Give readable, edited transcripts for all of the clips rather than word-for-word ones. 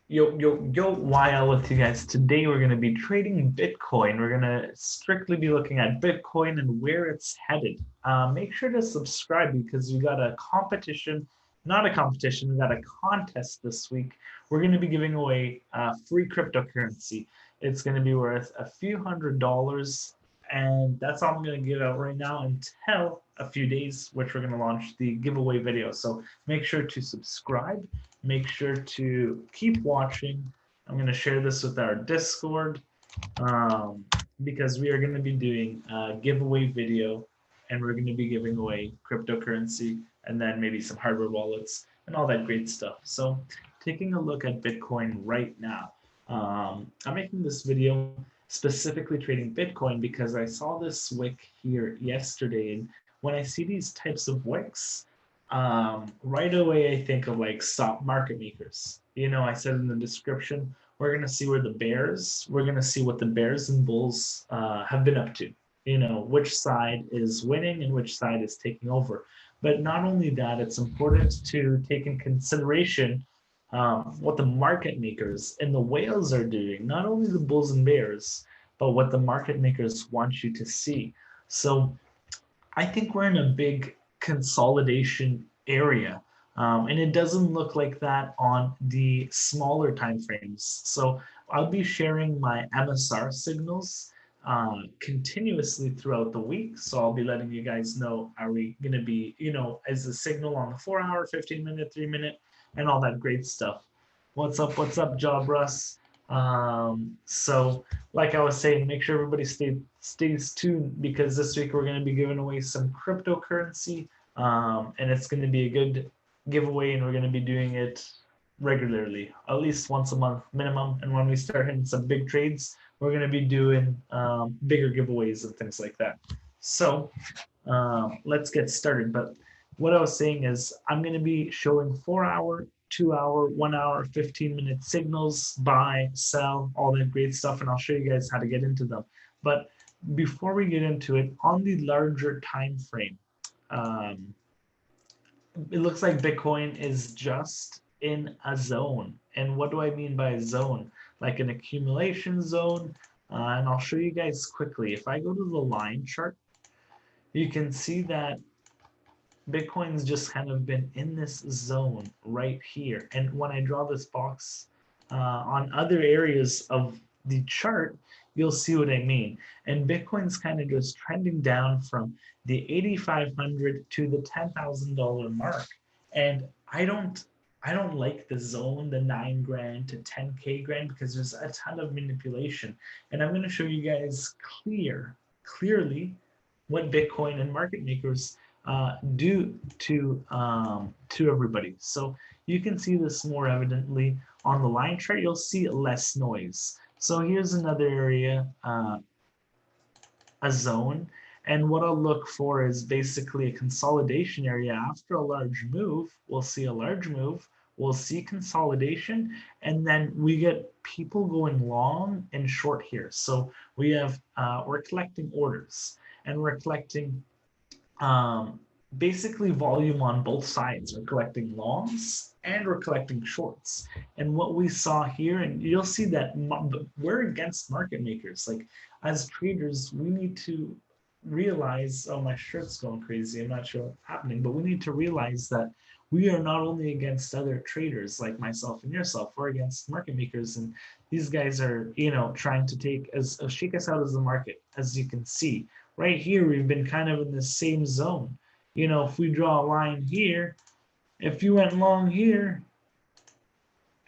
Yo, YL with you guys. Today we're going to be trading Bitcoin. We're going to strictly be looking at Bitcoin and where it's headed. Make sure to subscribe because we got a competition, not a competition, we got a contest this week. We're going to be giving away free cryptocurrency. It's going to be worth a few $100s, and that's all I'm going to give out right now until a few days, which we're going to launch the giveaway video. So make sure to subscribe. Make sure to keep watching. I'm going to share this with our Discord um, because we are going to be doing a giveaway video, and we're going to be giving away cryptocurrency and then maybe some hardware wallets and all that great stuff. So taking a look at Bitcoin right now. I'm making this video specifically trading Bitcoin because I saw this wick here yesterday, and when I see these types of wicks, right away I think of like stock market makers. I said in the description, we're gonna see we're gonna see what the bears and bulls have been up to. Which side is winning and which side is taking over. But not only that, it's important to take in consideration what the market makers and the whales are doing. Not only the bulls and bears, but what the market makers want you to see. So I think we're in a big consolidation area. And it doesn't look like that on the smaller time frames. So I'll be sharing my MSR signals continuously throughout the week. So I'll be letting you guys know, are we going to be, as a signal on the 4 hour, 15-minute, 3 minute, and all that great stuff. What's up, Job Russ? So like I was saying, make sure everybody stays tuned because this week we're going to be giving away some cryptocurrency, and it's going to be a good giveaway, and we're going to be doing it regularly, at least once a month minimum. And when we start hitting some big trades, we're going to be doing bigger giveaways and things like that. So let's get started. But what I was saying is I'm going to be showing 4 hour, 2 hour, 1 hour, 15-minute signals, buy, sell, all that great stuff. And I'll show you guys how to get into them. But before we get into it, on the larger time frame, um, it looks like Bitcoin is just in a zone. And what do I mean by a zone? Like an accumulation zone. And I'll show you guys quickly. If I go to the line chart, you can see that Bitcoin's just kind of been in this zone right here. And when I draw this box on other areas of the chart, you'll see what I mean. And Bitcoin's kind of just trending down from the 8,500 to the $10,000 mark. And I don't like the zone, the 9 grand to 10K grand, because there's a ton of manipulation. And I'm going to show you guys clearly what Bitcoin and market makers do to everybody. So you can see this more evidently on the line chart. You'll see less noise. So here's another area, a zone. And what I'll look for is basically a consolidation area. After a large move, we'll see a large move, we'll see consolidation, and then we get people going long and short here. So we're collecting orders, and we're collecting basically volume on both sides. We're collecting longs and we're collecting shorts. And what we saw here, and you'll see that we're against market makers. Like as traders, we need to realize, oh, my shirt's going crazy. I'm not sure what's happening, but we need to realize that we are not only against other traders like myself and yourself, we're against market makers. And these guys are, trying to shake us out as the market. As you can see, right here, we've been kind of in the same zone. If we draw a line here, if you went long here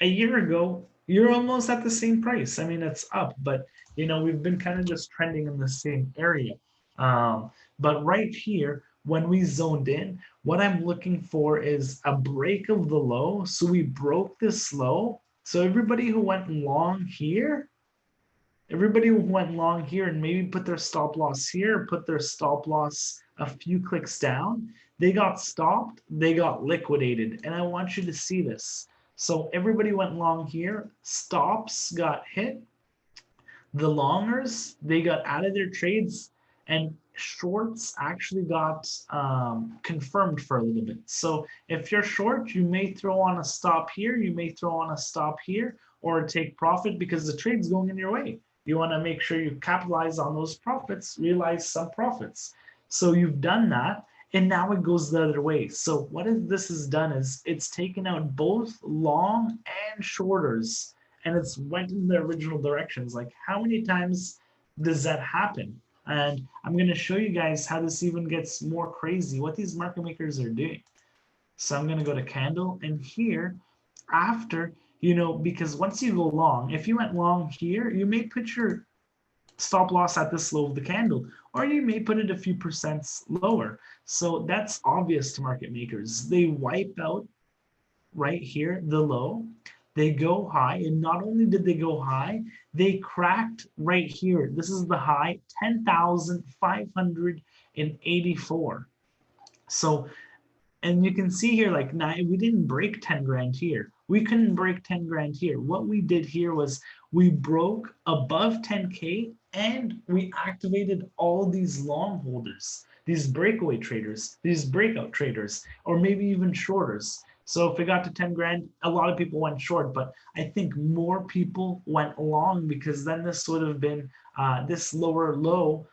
a year ago, you're almost at the same price. I mean, it's up, but we've been kind of just trending in the same area. But right here, when we zoned in, what I'm looking for is a break of the low. So we broke this low. So everybody who went long here, and maybe put their stop loss here, put their stop loss a few clicks down, they got stopped, they got liquidated. And I want you to see this. So everybody went long here, stops got hit, the longers, they got out of their trades, and shorts actually got confirmed for a little bit. So if you're short, you may throw on a stop here, you may throw on a stop here, or take profit because the trade's going in your way. You want to make sure you capitalize on those profits, realize some profits. So you've done that, and now it goes the other way. So what this has done is it's taken out both long and shorters, and it's went in the original directions. Like how many times does that happen? And I'm going to show you guys how this even gets more crazy, what these market makers are doing. So I'm going to go to candle, and here, after, because once you go long, if you went long here, you may put your stop loss at this low of the candle, or you may put it a few percents lower. So that's obvious to market makers. They wipe out right here, the low, they go high, and not only did they go high, they cracked right here. This is the high, 10,584. So, and you can see here, like, we didn't break 10 grand here. We couldn't break 10 grand here. What we did here was we broke above 10K, and we activated all these long holders, these breakaway traders, these breakout traders, or maybe even shorters. So if it got to 10 grand, a lot of people went short, but I think more people went long, because then this would have been, this lower low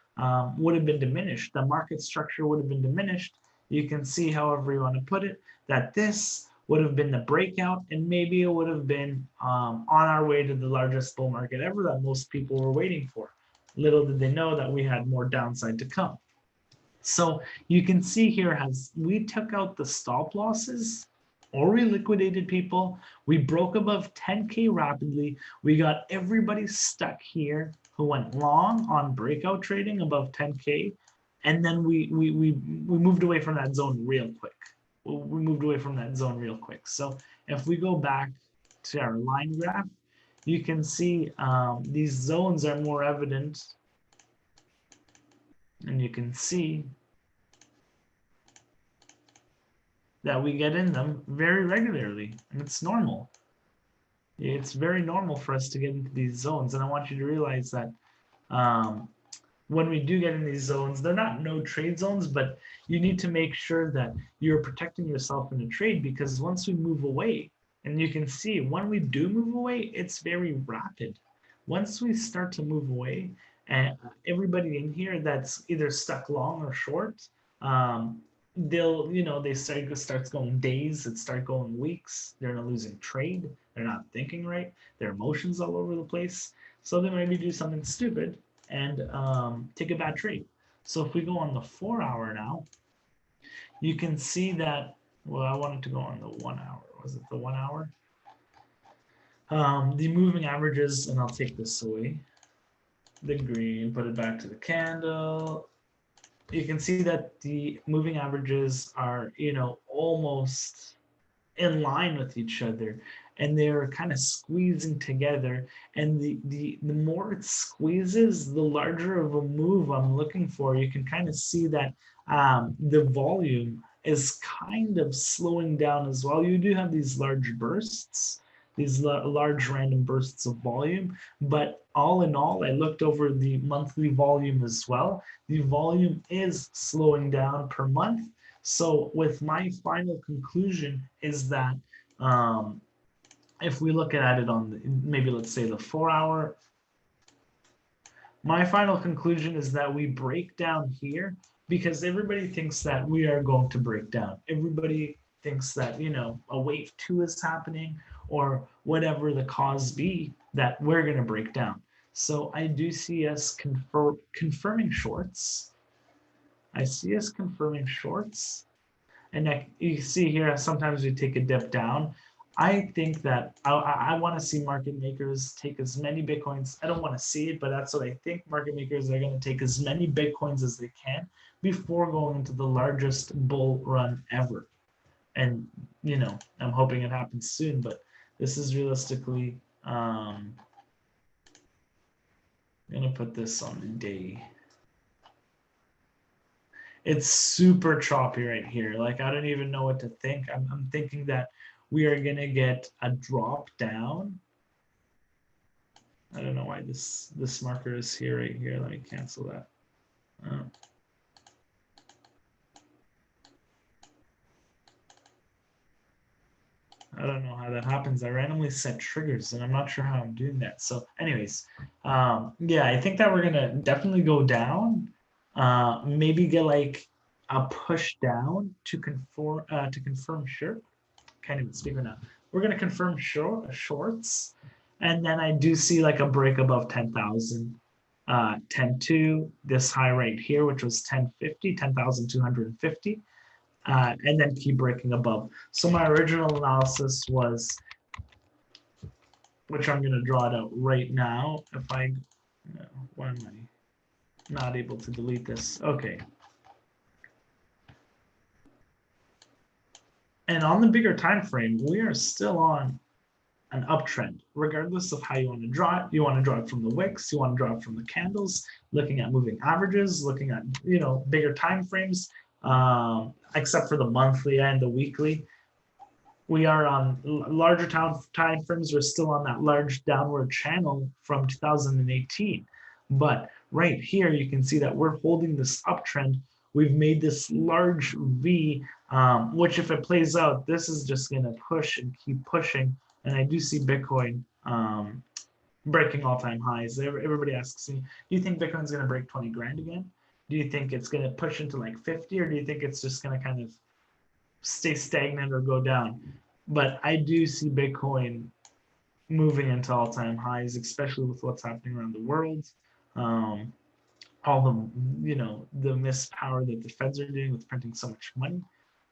would have been diminished. The market structure would have been diminished. You can see, however you want to put it, that this would have been the breakout, and maybe it would have been on our way to the largest bull market ever that most people were waiting for. Little did they know that we had more downside to come. So you can see here, as we took out the stop losses, or we liquidated people, we broke above 10K rapidly, we got everybody stuck here who went long on breakout trading above 10K, and then we moved away from that zone real quick. We moved away from that zone real quick. So if we go back to our line graph, you can see these zones are more evident, and you can see that we get in them very regularly, and it's normal. It's very normal for us to get into these zones, and I want you to realize that when we do get in these zones, they're not no trade zones, but you need to make sure that you're protecting yourself in a trade, because once we move away, and you can see when we do move away, it's very rapid. Once we start to move away, and everybody in here that's either stuck long or short, they'll, they starts going days, it start going weeks, they're not losing trade, they're not thinking right, their emotions all over the place, so they maybe do something stupid and take a bad trade. So if we go on the 4 hour now, you can see that, well, I wanted to go on the 1 hour. Was it the 1 hour? The moving averages, and I'll take this away, the green, put it back to the candle. You can see that the moving averages are, almost in line with each other, and they're kind of squeezing together, and the more it squeezes, the larger of a move I'm looking for. You can kind of see that the volume is kind of slowing down as well. You do have these large bursts, these large random bursts of volume, but all in all, I looked over the monthly volume as well. The volume is slowing down per month. So with my final conclusion is that if we look at it on maybe let's say the 4 hour, my final conclusion is that we break down here, because everybody thinks that we are going to break down. Everybody thinks that, a wave 2 is happening, or whatever the cause be, that we're going to break down. So I do see us confirming shorts. I see us confirming shorts. And you see here, sometimes we take a dip down. I think that I want to see market makers take as many Bitcoins. I don't want to see it, but that's what I think. Market makers are going to take as many Bitcoins as they can before going into the largest bull run ever. And, I'm hoping it happens soon, but this is realistically, I'm going to put this on the day. It's super choppy right here. Like, I don't even know what to think. I'm thinking that we are going to get a drop down. I don't know why this marker is here right here. Let me cancel that. I don't know how that happens. I randomly set triggers and I'm not sure how I'm doing that. So anyways, yeah, I think that we're gonna definitely go down. Maybe get like a push down to confirm short. Can't even speak right now. We're gonna confirm shorts, and then I do see like a break above 10,000. 10.2, this high right here, which was 10.50, 10,250, and then keep breaking above. So my original analysis was, which I'm going to draw it out right now. If I, no, why am I not able to delete this? Okay. And on the bigger time frame, we are still on an uptrend, regardless of how you want to draw it. You want to draw it from the wicks, you want to draw it from the candles, looking at moving averages, looking at bigger time frames, except for the monthly and the weekly. We are on larger time frames. We're still on that large downward channel from 2018. But right here, you can see that we're holding this uptrend. We've made this large V, which if it plays out, this is just going to push and keep pushing. And I do see Bitcoin breaking all-time highs. Everybody asks me, do you think Bitcoin's going to break 20 grand again? Do you think it's going to push into like 50, or do you think it's just going to kind of stay stagnant or go down? But I do see Bitcoin moving into all-time highs, especially with what's happening around the world. All the mispower that the Feds are doing with printing so much money.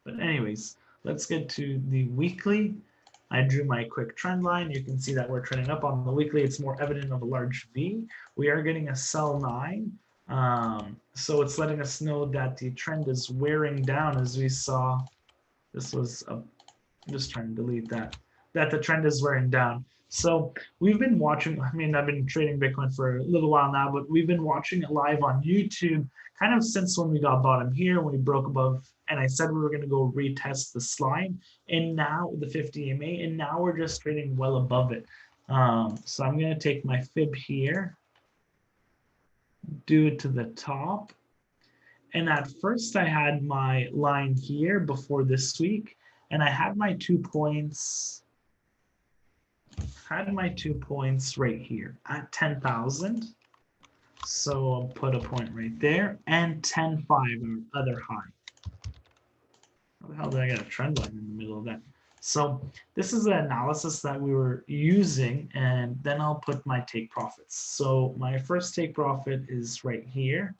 But anyways, let's get to the weekly. I drew my quick trend line. You can see that we're trending up on the weekly. It's more evident of a large V. We are getting a sell 9. So it's letting us know that the trend is wearing down, as we saw. This was a, I'm just trying to delete that the trend is wearing down. So we've been watching, I mean, I've been trading Bitcoin for a little while now, but we've been watching it live on YouTube kind of since when we got bottom here, when we broke above, and I said we were going to go retest the slide, and now the 50 EMA, and now we're just trading well above it. So I'm going to take my fib here, do it to the top. And at first I had my line here before this week, and I had my 2 points, right here at 10,000. So I'll put a point right there, and 10.5 our other high. How the hell did I get a trend line in the middle of that? So this is the analysis that we were using, and then I'll put my take profits. So my first take profit is right here.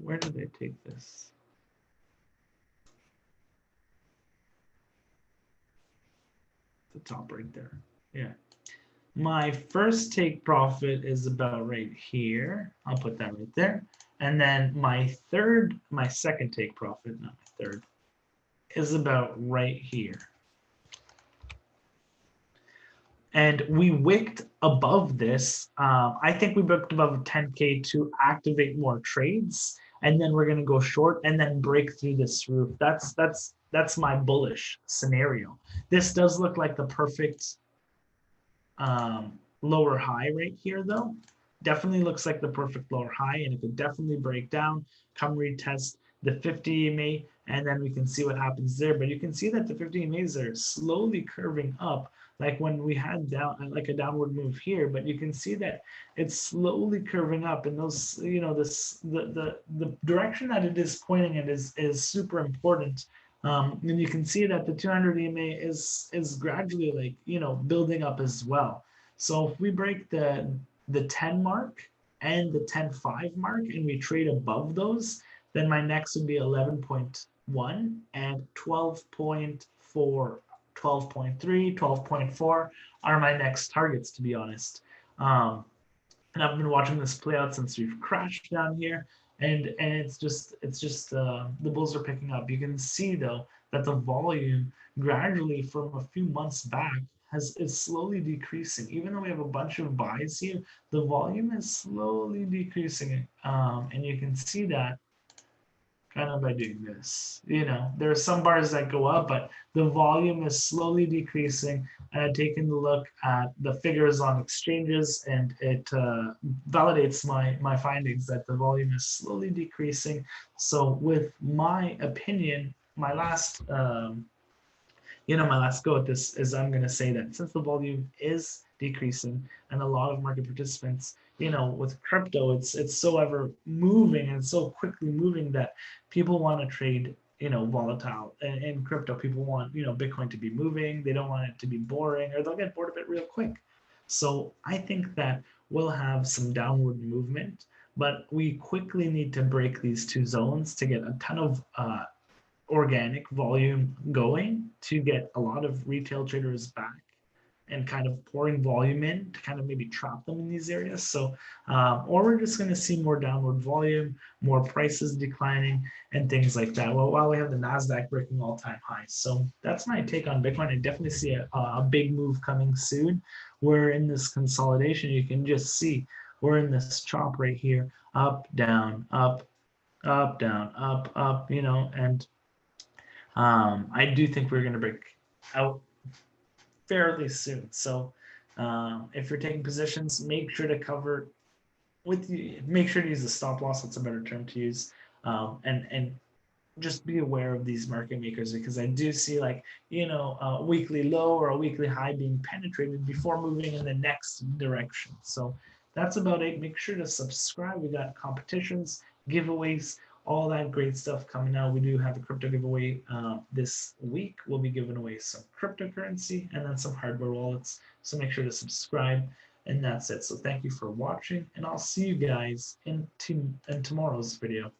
Where did I take this? The top right there. Yeah. My first take profit is about right here. I'll put that right there. And then my second take profit, not my third, is about right here. And we wicked above this. I think we booked above 10K to activate more trades, and then we're going to go short and then break through this roof. That's my bullish scenario. This does look like the perfect lower high right here, though. Definitely looks like the perfect lower high, and it could definitely break down, come retest the 50 EMA, and then we can see what happens there. But you can see that the 50 EMAs are slowly curving up, like when we had like a downward move here. But you can see that it's slowly curving up, and those, the direction that it is pointing in is super important. And you can see that the 200 EMA is gradually, like, building up as well. So if we break the 10 mark and the 10.5 mark and we trade above those, then my next would be 11.1 and 12.4, 12.3, 12.4 are my next targets, to be honest. And I've been watching this play out since we've crashed down here, and it's just the bulls are picking up. You can see though that the volume gradually from a few months back is slowly decreasing. Even though we have a bunch of buys here, the volume is slowly decreasing, and you can see that kind of by doing this. There are some bars that go up, but the volume is slowly decreasing. And I've taken a look at the figures on exchanges, and it validates my findings that the volume is slowly decreasing. So with my opinion, my last my last go at this is I'm going to say that since the volume is decreasing and a lot of market participants, with crypto, it's so ever moving and so quickly moving that people want to trade, volatile. And in crypto, people want, Bitcoin to be moving. They don't want it to be boring, or they'll get bored of it real quick. So I think that we'll have some downward movement, but we quickly need to break these two zones to get a ton of organic volume going to get a lot of retail traders back and kind of pouring volume in to kind of maybe trap them in these areas. So, or we're just going to see more downward volume, more prices declining, and things like that. Well, while we have the Nasdaq breaking all-time highs, so that's my take on Bitcoin. I definitely see a big move coming soon. We're in this consolidation. You can just see we're in this chop right here, up, down, up, up, down, up, and I do think we're going to break out fairly soon. So if you're taking positions, make sure to cover make sure to use the stop loss. That's a better term to use. And just be aware of these market makers, because I do see like, a weekly low or a weekly high being penetrated before moving in the next direction. So that's about it. Make sure to subscribe. We got competitions, giveaways, all that great stuff coming out. We do have a crypto giveaway this week. We'll be giving away some cryptocurrency and then some hardware wallets. So make sure to subscribe. And that's it. So thank you for watching, and I'll see you guys in tomorrow's video.